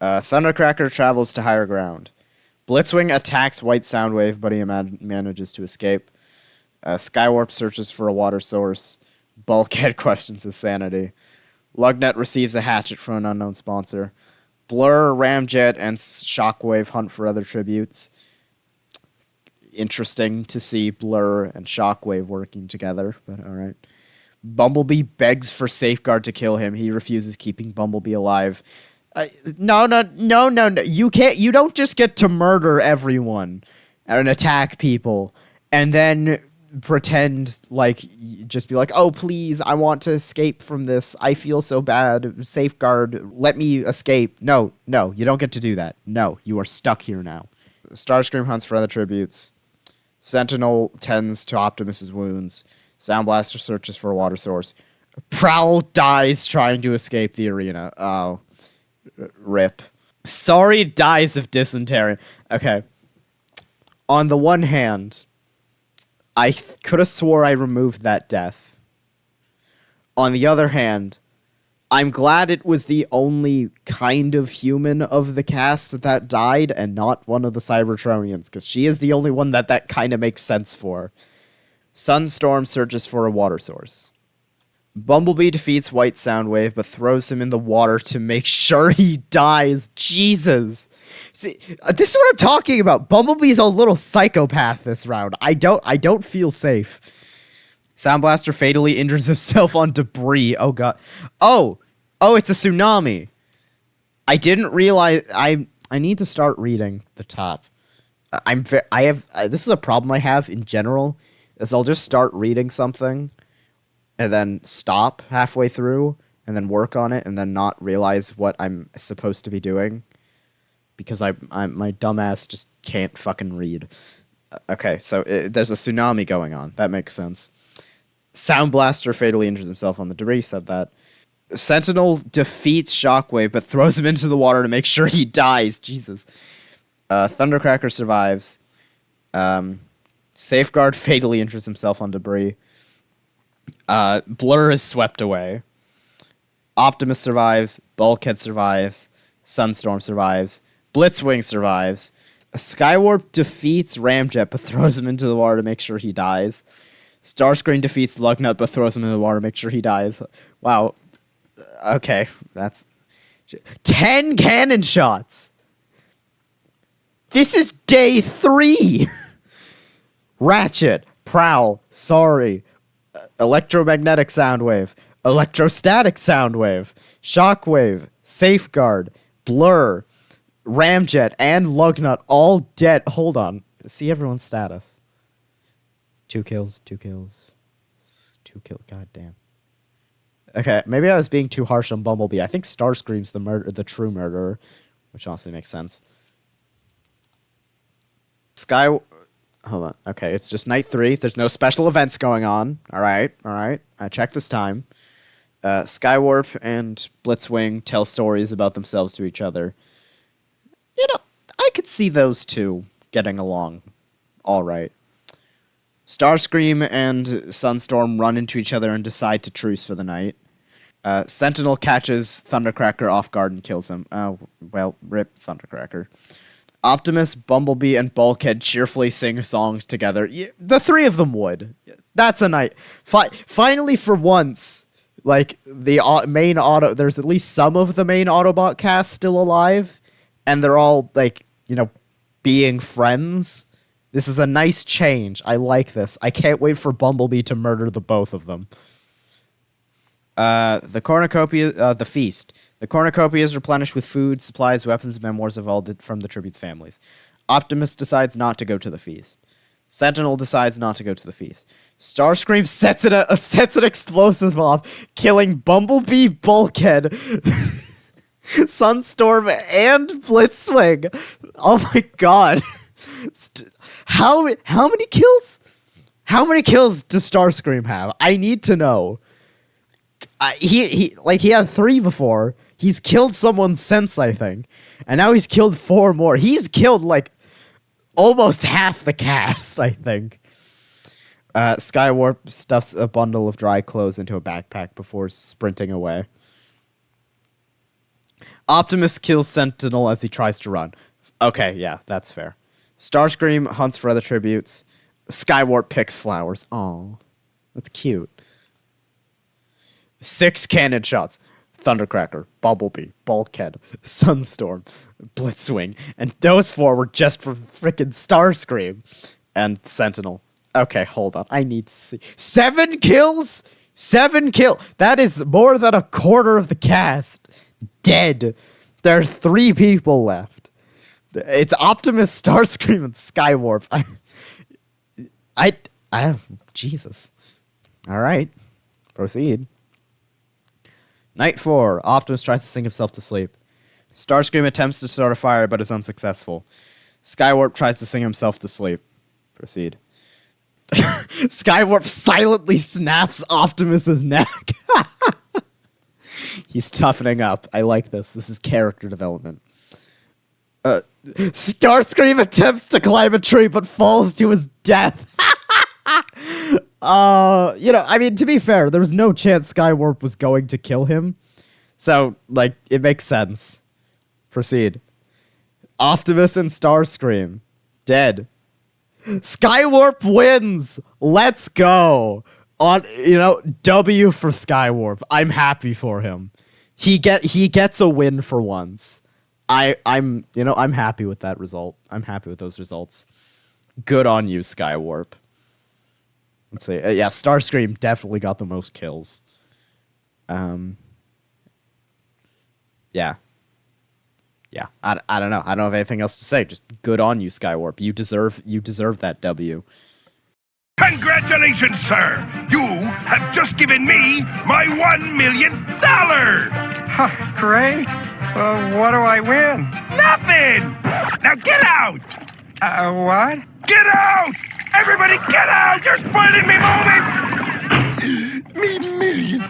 Thundercracker travels to higher ground. Blitzwing attacks White Soundwave, but he manages to escape. Skywarp searches for a water source. Bulkhead questions his sanity. Lugnut receives a hatchet from an unknown sponsor. Blur, Ramjet, and Shockwave hunt for other tributes. Interesting to see Blur and Shockwave working together, but alright. Bumblebee begs for Safeguard to kill him. He refuses, keeping Bumblebee alive. No. You don't just get to murder everyone and attack people and then pretend like just be like, oh please, I want to escape from this, I feel so bad, safeguard, let me escape. No, you don't get to do that. No, you are stuck here now. Starscream hunts for other tributes. Sentinel tends to Optimus's wounds. Sound Blaster searches for a water source. Prowl dies trying to escape the arena. Oh, rip. Sorry dies of dysentery. Okay. On the one hand, I could have swore I removed that death. On the other hand, I'm glad it was the only kind of human of the cast that died and not one of the Cybertronians, because she is the only one that kind of makes sense for. Sunstorm searches for a water source. Bumblebee defeats White Soundwave, but throws him in the water to make sure he dies. Jesus. See, this is what I'm talking about. Bumblebee's a little psychopath this round. I don't feel safe. Sound Blaster fatally injures himself on debris. Oh god. Oh, it's a tsunami. I didn't realize. I need to start reading the top. This is a problem I have in general. Is I'll just start reading something, and then stop halfway through, and then work on it, and then not realize what I'm supposed to be doing, because my dumbass just can't fucking read. Okay, so there's a tsunami going on. That makes sense. Sound Blaster fatally injures himself on the debris, said that. Sentinel defeats Shockwave, but throws him into the water to make sure he dies. Jesus. Thundercracker survives. Safeguard fatally injures himself on debris. Blur is swept away. Optimus survives. Bulkhead survives. Sunstorm survives. Blitzwing survives. Skywarp defeats Ramjet, but throws him into the water to make sure he dies. Starscream defeats Lugnut, but throws him in the water to make sure he dies. Wow. Okay, that's 10 cannon shots. This is day 3. Ratchet, Prowl, Sorry, Electromagnetic Soundwave, Electrostatic Soundwave, Shockwave, Safeguard, Blur, Ramjet, and Lugnut all dead. Hold on. See everyone's status. 2 kills. Goddamn. Okay, maybe I was being too harsh on Bumblebee. I think Starscream's the true murderer, which honestly makes sense. Hold on. Okay, it's just night 3. There's no special events going on. All right. I checked this time. Skywarp and Blitzwing tell stories about themselves to each other. You know, I could see those two getting along all right. Starscream and Sunstorm run into each other and decide to truce for the night. Sentinel catches Thundercracker off guard and kills him. Oh, well, rip Thundercracker. Optimus, Bumblebee, and Bulkhead cheerfully sing songs together. The 3 of them would. That's a night. Finally, for once, like, the main auto... There's at least some of the main Autobot cast still alive, and they're all, like, you know, being friends. This is a nice change. I like this. I can't wait for Bumblebee to murder the both of them. The cornucopia, the feast. The cornucopia is replenished with food, supplies, weapons, and memoirs of all from the tributes' families. Optimus decides not to go to the feast. Sentinel decides not to go to the feast. Starscream sets an explosive off, killing Bumblebee, Bulkhead, Sunstorm, and Blitzwing. Oh my god. How many kills? How many kills does Starscream have? I need to know. He had 3 before. He's killed someone since, I think. And now he's killed 4 more. He's killed, like, almost half the cast, I think. Skywarp stuffs a bundle of dry clothes into a backpack before sprinting away. Optimus kills Sentinel as he tries to run. Okay, yeah, that's fair. Starscream hunts for other tributes. Skywarp picks flowers. Aw, that's cute. 6 cannon shots. Thundercracker, Bumblebee, Bulkhead, Sunstorm, Blitzwing, and those 4 were just for frickin' Starscream and Sentinel. Okay, hold on. I need to see. 7 kills? 7 kill. That is more than a quarter of the cast dead. There are 3 people left. It's Optimus, Starscream, and Skywarp. Jesus. All right. Proceed. Night 4. Optimus tries to sing himself to sleep. Starscream attempts to start a fire, but is unsuccessful. Skywarp tries to sing himself to sleep. Proceed. Skywarp silently snaps Optimus's neck. He's toughening up. I like this. This is character development. Starscream attempts to climb a tree, but falls to his death. I mean, to be fair, there was no chance Skywarp was going to kill him. So, like, it makes sense. Proceed. Optimus and Starscream. Dead. Skywarp wins! Let's go! W for Skywarp. I'm happy for him. He gets a win for once. I'm happy with that result. I'm happy with those results. Good on you, Skywarp. Let's see. Yeah, Starscream definitely got the most kills. Yeah. Yeah, I don't know. I don't have anything else to say. Just good on you, Skywarp. You deserve that W. Congratulations, sir! You have just given me my $1 million! Great. What do I win? Nothing! Now get out! What? Get out! Everybody get out! You're spoiling me moment! Me $1 million!